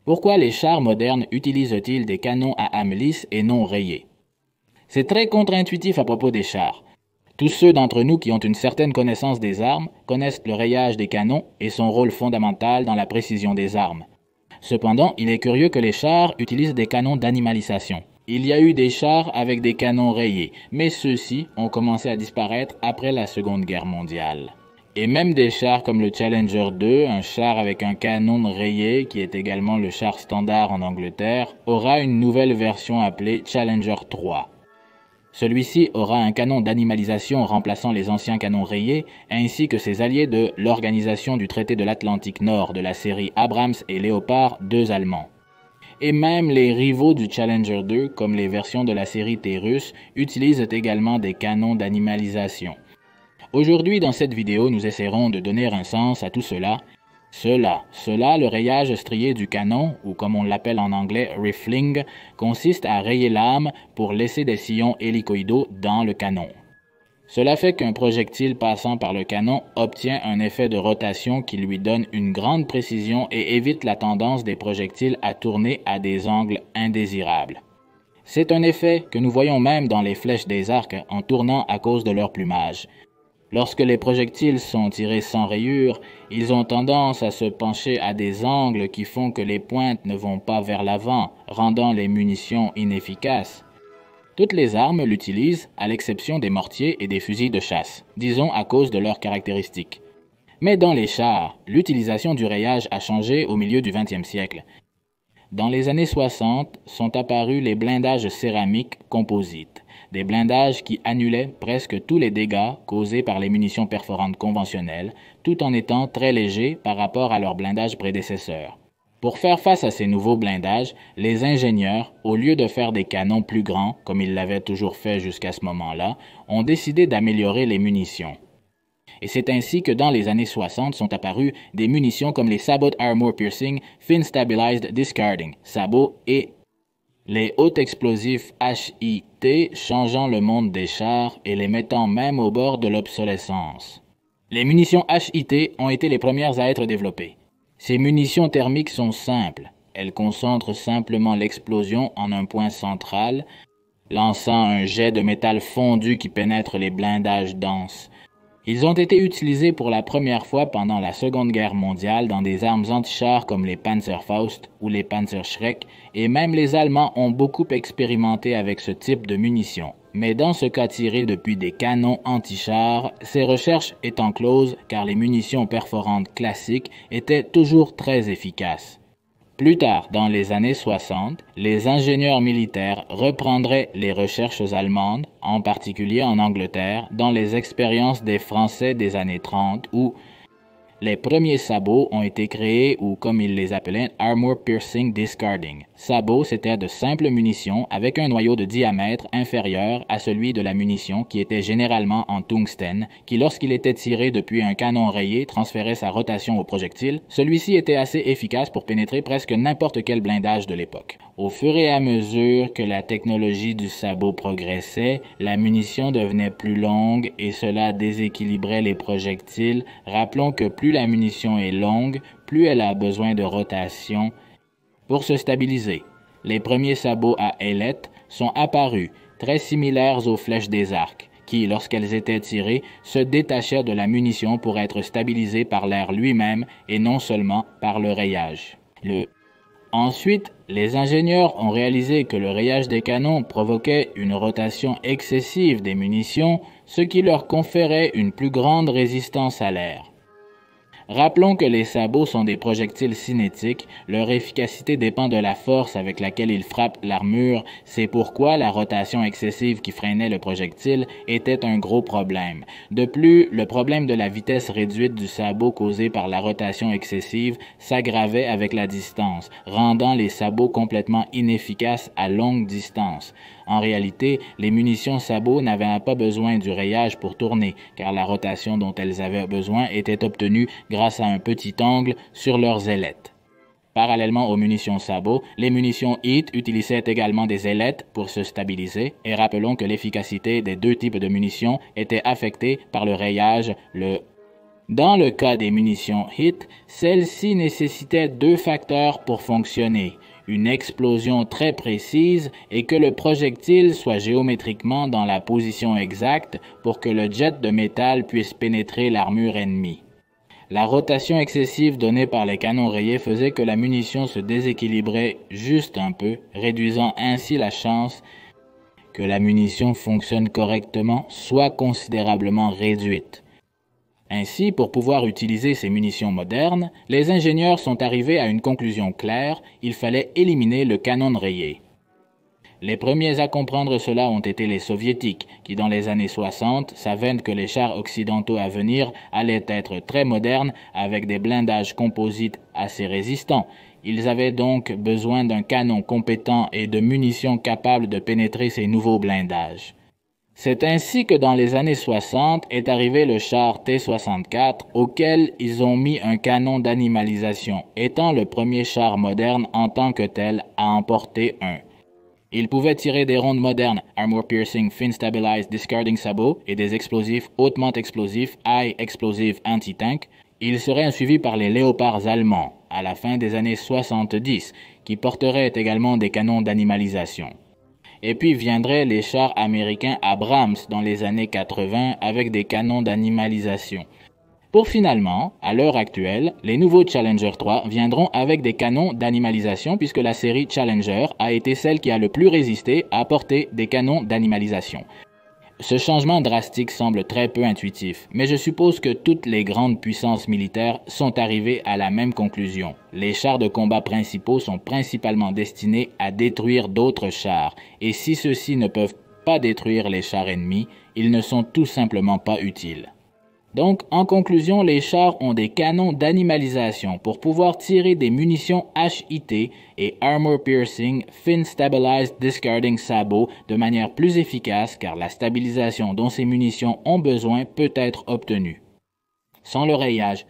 Pourquoi les chars modernes utilisent-ils des canons à âme lisse et non rayés? C'est très contre-intuitif à propos des chars. Tous ceux d'entre nous qui ont une certaine connaissance des armes connaissent le rayage des canons et son rôle fondamental dans la précision des armes. Cependant, il est curieux que les chars utilisent des canons d'animalisation. Il y a eu des chars avec des canons rayés, mais ceux-ci ont commencé à disparaître après la Seconde Guerre mondiale. Et même des chars comme le Challenger 2, un char avec un canon rayé qui est également le char standard en Angleterre, aura une nouvelle version appelée Challenger 3. Celui-ci aura un canon d'animalisation remplaçant les anciens canons rayés, ainsi que ses alliés de l'Organisation du traité de l'Atlantique Nord de la série Abrams et Léopard 2 allemands. Et même les rivaux du Challenger 2, comme les versions de la série T russe, utilisent également des canons d'animalisation. Aujourd'hui, dans cette vidéo, nous essaierons de donner un sens à tout cela. Le rayage strié du canon, ou comme on l'appelle en anglais riffling, consiste à rayer l'âme pour laisser des sillons hélicoïdaux dans le canon. Cela fait qu'un projectile passant par le canon obtient un effet de rotation qui lui donne une grande précision et évite la tendance des projectiles à tourner à des angles indésirables. C'est un effet que nous voyons même dans les flèches des arcs en tournant à cause de leur plumage. Lorsque les projectiles sont tirés sans rayures, ils ont tendance à se pencher à des angles qui font que les pointes ne vont pas vers l'avant, rendant les munitions inefficaces. Toutes les armes l'utilisent, à l'exception des mortiers et des fusils de chasse, disons à cause de leurs caractéristiques. Mais dans les chars, l'utilisation du rayage a changé au milieu du XXe siècle. Dans les années 60 sont apparus les blindages céramiques composites, des blindages qui annulaient presque tous les dégâts causés par les munitions perforantes conventionnelles, tout en étant très légers par rapport à leurs blindages prédécesseurs. Pour faire face à ces nouveaux blindages, les ingénieurs, au lieu de faire des canons plus grands, comme ils l'avaient toujours fait jusqu'à ce moment-là, ont décidé d'améliorer les munitions. Et c'est ainsi que dans les années 60 sont apparues des munitions comme les Sabot Armor Piercing Fin Stabilized Discarding, SABO, et les hauts explosifs HIT changeant le monde des chars et les mettant même au bord de l'obsolescence. Les munitions HIT ont été les premières à être développées. Ces munitions thermiques sont simples. Elles concentrent simplement l'explosion en un point central, lançant un jet de métal fondu qui pénètre les blindages denses. Ils ont été utilisés pour la première fois pendant la Seconde Guerre mondiale dans des armes anti-chars comme les Panzerfaust ou les Panzerschreck, et même les Allemands ont beaucoup expérimenté avec ce type de munitions. Mais dans ce cas tiré depuis des canons anti-chars, ces recherches étant closes car les munitions perforantes classiques étaient toujours très efficaces. Plus tard, dans les années 60, les ingénieurs militaires reprendraient les recherches allemandes, en particulier en Angleterre, dans les expériences des Français des années 30 où les premiers sabots ont été créés ou, comme ils les appelaient, Armor Piercing Discarding. Sabots, c'était de simples munitions avec un noyau de diamètre inférieur à celui de la munition qui était généralement en tungstène, qui lorsqu'il était tiré depuis un canon rayé transférait sa rotation au projectile. Celui-ci était assez efficace pour pénétrer presque n'importe quel blindage de l'époque. Au fur et à mesure que la technologie du sabot progressait, la munition devenait plus longue et cela déséquilibrait les projectiles. Rappelons que plus la munition est longue, plus elle a besoin de rotation pour se stabiliser. Les premiers sabots à ailettes sont apparus, très similaires aux flèches des arcs, qui, lorsqu'elles étaient tirées, se détachaient de la munition pour être stabilisées par l'air lui-même et non seulement par le rayage. Ensuite, les ingénieurs ont réalisé que le rayage des canons provoquait une rotation excessive des munitions, ce qui leur conférait une plus grande résistance à l'air. Rappelons que les sabots sont des projectiles cinétiques, leur efficacité dépend de la force avec laquelle ils frappent l'armure, c'est pourquoi la rotation excessive qui freinait le projectile était un gros problème. De plus, le problème de la vitesse réduite du sabot causé par la rotation excessive s'aggravait avec la distance, rendant les sabots complètement inefficaces à longue distance. En réalité, les munitions sabots n'avaient pas besoin du rayage pour tourner, car la rotation dont elles avaient besoin était obtenue grâce à un petit angle sur leurs ailettes. Parallèlement aux munitions sabots, les munitions HIT utilisaient également des ailettes pour se stabiliser, et rappelons que l'efficacité des deux types de munitions était affectée par le rayage, Dans le cas des munitions HIT, celles-ci nécessitaient deux facteurs pour fonctionner, une explosion très précise et que le projectile soit géométriquement dans la position exacte pour que le jet de métal puisse pénétrer l'armure ennemie. La rotation excessive donnée par les canons rayés faisait que la munition se déséquilibrait juste un peu, réduisant ainsi la chance que la munition fonctionne correctement soit considérablement réduite. Ainsi, pour pouvoir utiliser ces munitions modernes, les ingénieurs sont arrivés à une conclusion claire, il fallait éliminer le canon rayé. Les premiers à comprendre cela ont été les soviétiques, qui dans les années 60 savaient que les chars occidentaux à venir allaient être très modernes avec des blindages composites assez résistants. Ils avaient donc besoin d'un canon compétent et de munitions capables de pénétrer ces nouveaux blindages. C'est ainsi que dans les années 60 est arrivé le char T-64 auquel ils ont mis un canon d'animalisation, étant le premier char moderne en tant que tel à en porter un. Il pouvait tirer des rondes modernes, Armor Piercing Fin Stabilized Discarding Sabot et des explosifs hautement explosifs High Explosive Anti-Tank. Il serait suivi par les léopards allemands à la fin des années 70 qui porteraient également des canons d'animalisation. Et puis viendraient les chars américains Abrams dans les années 80 avec des canons d'animalisation. Pour finalement, à l'heure actuelle, les nouveaux Challenger 3 viendront avec des canons d'animalisation puisque la série Challenger a été celle qui a le plus résisté à porter des canons d'animalisation. Ce changement drastique semble très peu intuitif, mais je suppose que toutes les grandes puissances militaires sont arrivées à la même conclusion. Les chars de combat principaux sont principalement destinés à détruire d'autres chars, et si ceux-ci ne peuvent pas détruire les chars ennemis, ils ne sont tout simplement pas utiles. Donc, en conclusion, les chars ont des canons d'animalisation pour pouvoir tirer des munitions HIT et Armor Piercing Fin Stabilized Discarding Sabot de manière plus efficace car la stabilisation dont ces munitions ont besoin peut être obtenue. Sans le rayage,